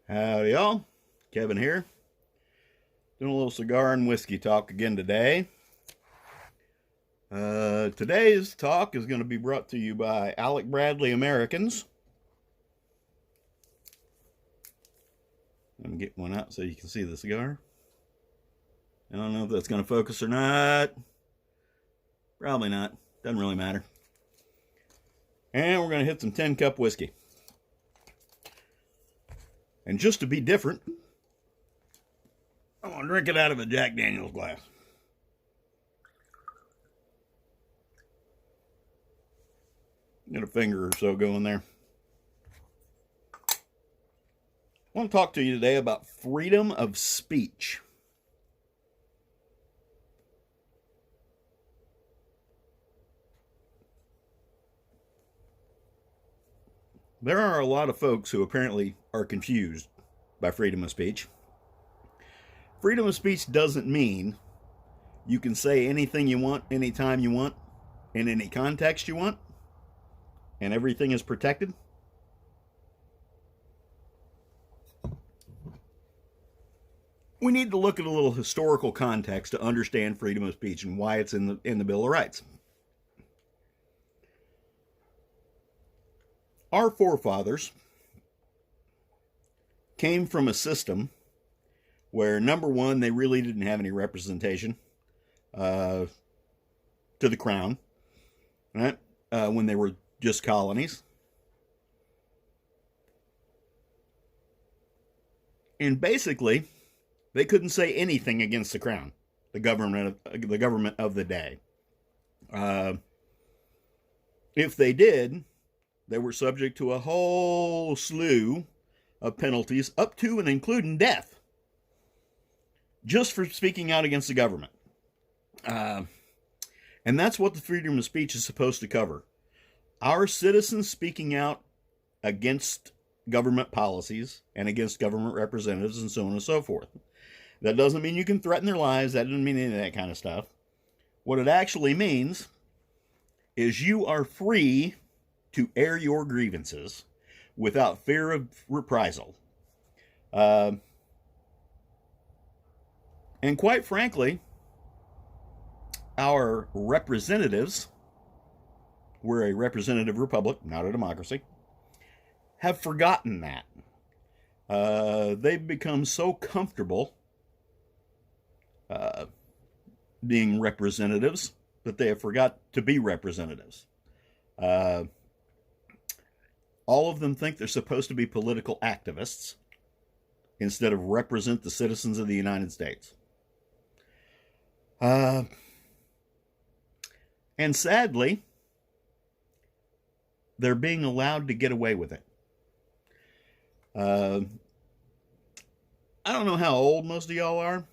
Howdy, y'all. Kevin here. Doing a little cigar and whiskey talk again today. Today's talk is going to be brought to you by Alec Bradley Americans. Let me get one out so you can see the cigar. I don't know if that's going to focus or not. Probably not. Doesn't really matter. And we're going to hit some 10 cup whiskey. And just to be different, I'm going to drink it out of a Jack Daniels glass. Get a finger or so going there. I want to talk to you today about freedom of speech. There are a lot of folks who apparently are confused by freedom of speech. Freedom of speech doesn't mean you can say anything you want, anytime you want, in any context you want, and everything is protected. We need to look at a little historical context to understand freedom of speech and why it's in the Bill of Rights. Our forefathers came from a system where, number one, they really didn't have any representation to the crown, right? When they were just colonies. And basically, they couldn't say anything against the crown, the government of the day. If they did, they were subject to a whole slew of penalties, up to and including death, just for speaking out against the government. And that's what the freedom of speech is supposed to cover. Our citizens speaking out against government policies and against government representatives and so on and so forth. That doesn't mean you can threaten their lives. That doesn't mean any of that kind of stuff. What it actually means is you are free to air your grievances without fear of reprisal. And quite frankly, our representatives, we're a representative republic, not a democracy, have forgotten that. They've become so comfortable being representatives that they have forgot to be representatives. All of them think they're supposed to be political activists instead of represent the citizens of the United States. And sadly, they're being allowed to get away with it. I don't know how old most of y'all are,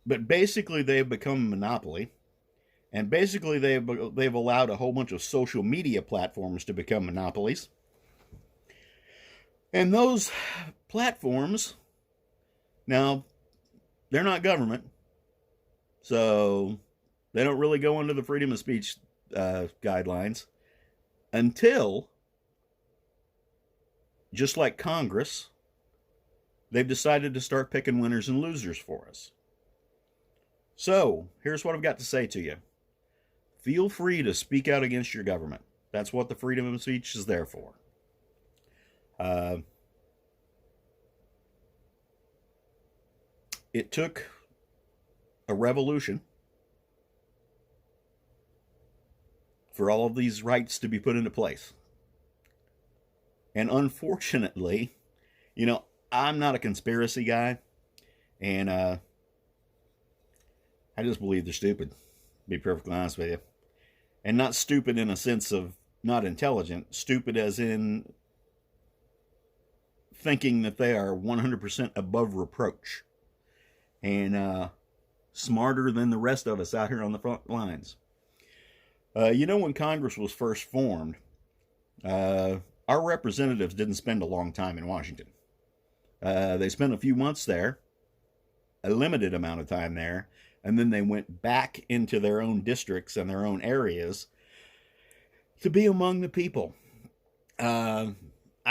but basically they've become a monopoly. And basically, they've allowed a whole bunch of social media platforms to become monopolies. And those platforms, now, they're not government, so they don't really go under the freedom of speech guidelines until, just like Congress, they've decided to start picking winners and losers for us. So, here's what I've got to say to you. Feel free to speak out against your government. That's what the freedom of speech is there for. It took a revolution for all of these rights to be put into place. And unfortunately, I'm not a conspiracy guy, and I just believe they're stupid, to be perfectly honest with you. And not stupid in a sense of not intelligent, stupid as in thinking that they are 100% above reproach and smarter than the rest of us out here on the front lines. When Congress was first formed, our representatives didn't spend a long time in Washington. They spent a few months there, a limited amount of time there, and then they went back into their own districts and their own areas to be among the people. I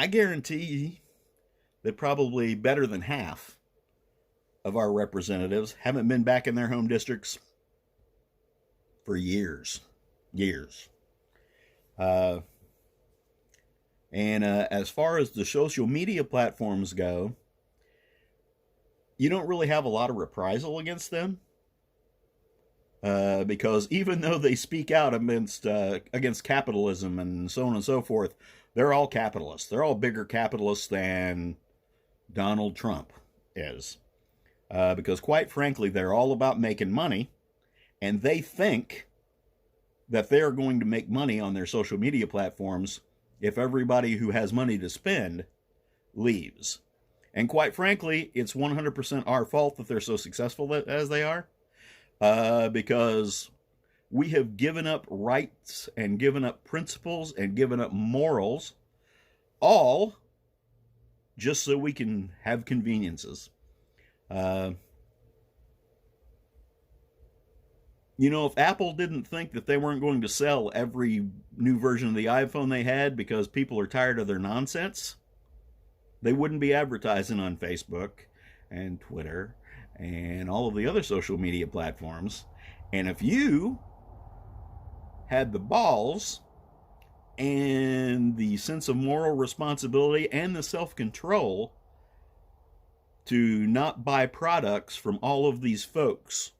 guarantee that probably better than half of our representatives haven't been back in their home districts for years. And as far as the social media platforms go, you don't really have a lot of reprisal against them. Because even though they speak out against capitalism and so on and so forth, they're all capitalists. They're all bigger capitalists than Donald Trump is. Because quite frankly, they're all about making money, and they think that they're going to make money on their social media platforms if everybody who has money to spend leaves. And quite frankly, it's 100% our fault that they're so successful as they are. Because we have given up rights and given up principles and given up morals, all just so we can have conveniences. If Apple didn't think that they weren't going to sell every new version of the iPhone they had because people are tired of their nonsense, they wouldn't be advertising on Facebook and Twitter and all of the other social media platforms. And if you had the balls and the sense of moral responsibility and the self-control to not buy products from all of these folks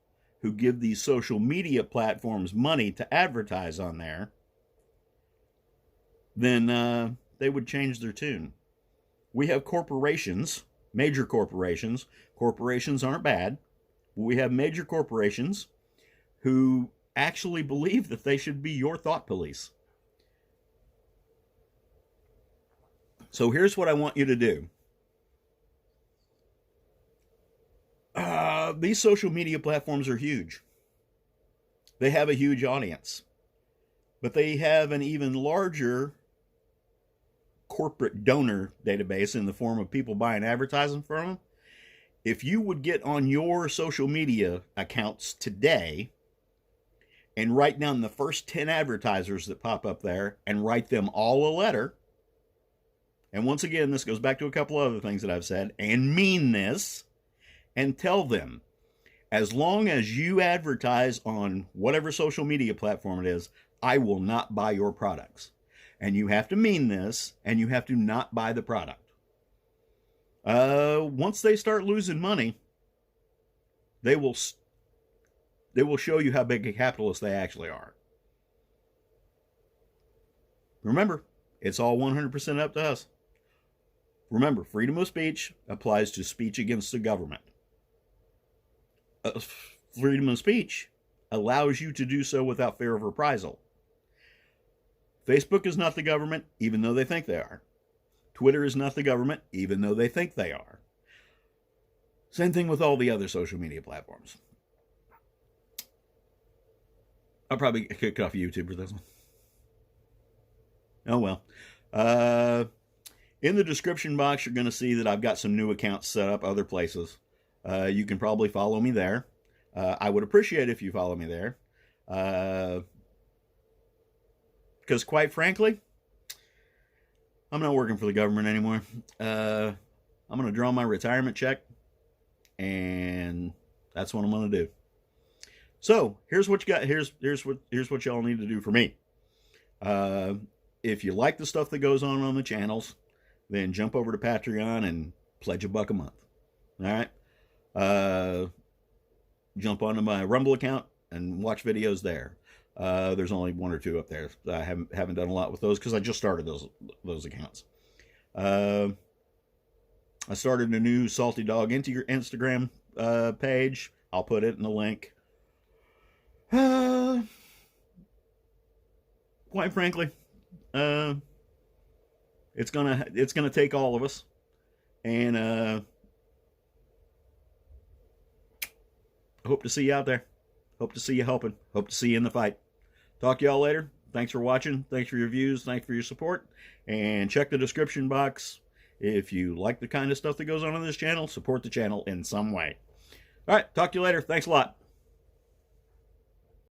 who give these social media platforms money to advertise on there, then they would change their tune. We have corporations, major corporations. Corporations aren't bad. We have major corporations who actually believe that they should be your thought police. So here's what I want you to do. These social media platforms are huge. They have a huge audience. But they have an even larger corporate donor database in the form of people buying advertising from them. If you would get on your social media accounts today and write down the first 10 advertisers that pop up there and write them all a letter, and once again, this goes back to a couple other things that I've said, and mean this, and tell them, as long as you advertise on whatever social media platform it is, I will not buy your products. And you have to mean this, and you have to not buy the product. Once they start losing money, they will show you how big a capitalist they actually are. Remember, it's all 100% up to us. Remember, freedom of speech applies to speech against the government. Freedom of speech allows you to do so without fear of reprisal. Facebook is not the government, even though they think they are. Twitter is not the government, even though they think they are. Same thing with all the other social media platforms. I'll probably get kicked off YouTube for this one. Oh well. In the description box, you're going to see that I've got some new accounts set up other places. You can probably follow me there. I would appreciate if you follow me there. Because quite frankly, I'm not working for the government anymore. I'm going to draw my retirement check, and that's what I'm going to do. So here's what you got. Here's what y'all need to do for me. If you like the stuff that goes on the channels, then jump over to Patreon and pledge $1 a month. All right. Jump onto my Rumble account and watch videos there. There's only 1 or 2 up there. I haven't done a lot with those because I just started those accounts. I started a new Salty Dog into your Instagram page. I'll put it in the link. Quite frankly, it's gonna take all of us, and I hope to see you out there. Hope to see you helping. Hope to see you in the fight. Talk to y'all later. Thanks for watching. Thanks for your views. Thanks for your support. And check the description box. If you like the kind of stuff that goes on this channel, support the channel in some way. All right. Talk to you later. Thanks a lot.